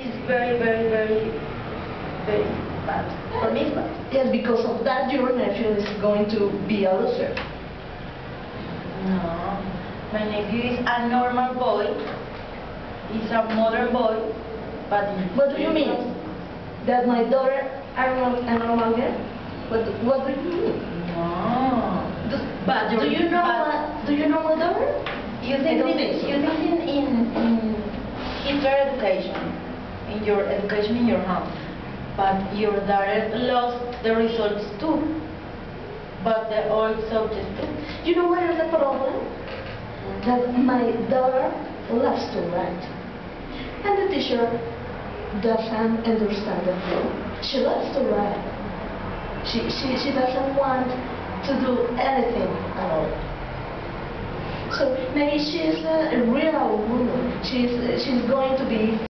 it's very, very, very, very bad. For me, it's bad. Yes, because of that, your nephew is going to be a loser. No, my nephew is a normal boy. He's a modern boy, but What do you mean? That my daughter are not a normal girl? What do you mean? No. But Do you know my daughter? You I think don't think so. in your education, in your education in your home, but your daughter lost the results too, but the all subjects too. You know what is the problem? That my daughter loves to write. And the teacher doesn't understand that. She loves to write. She doesn't want to do anything at all. So maybe she's a real woman. She's going to be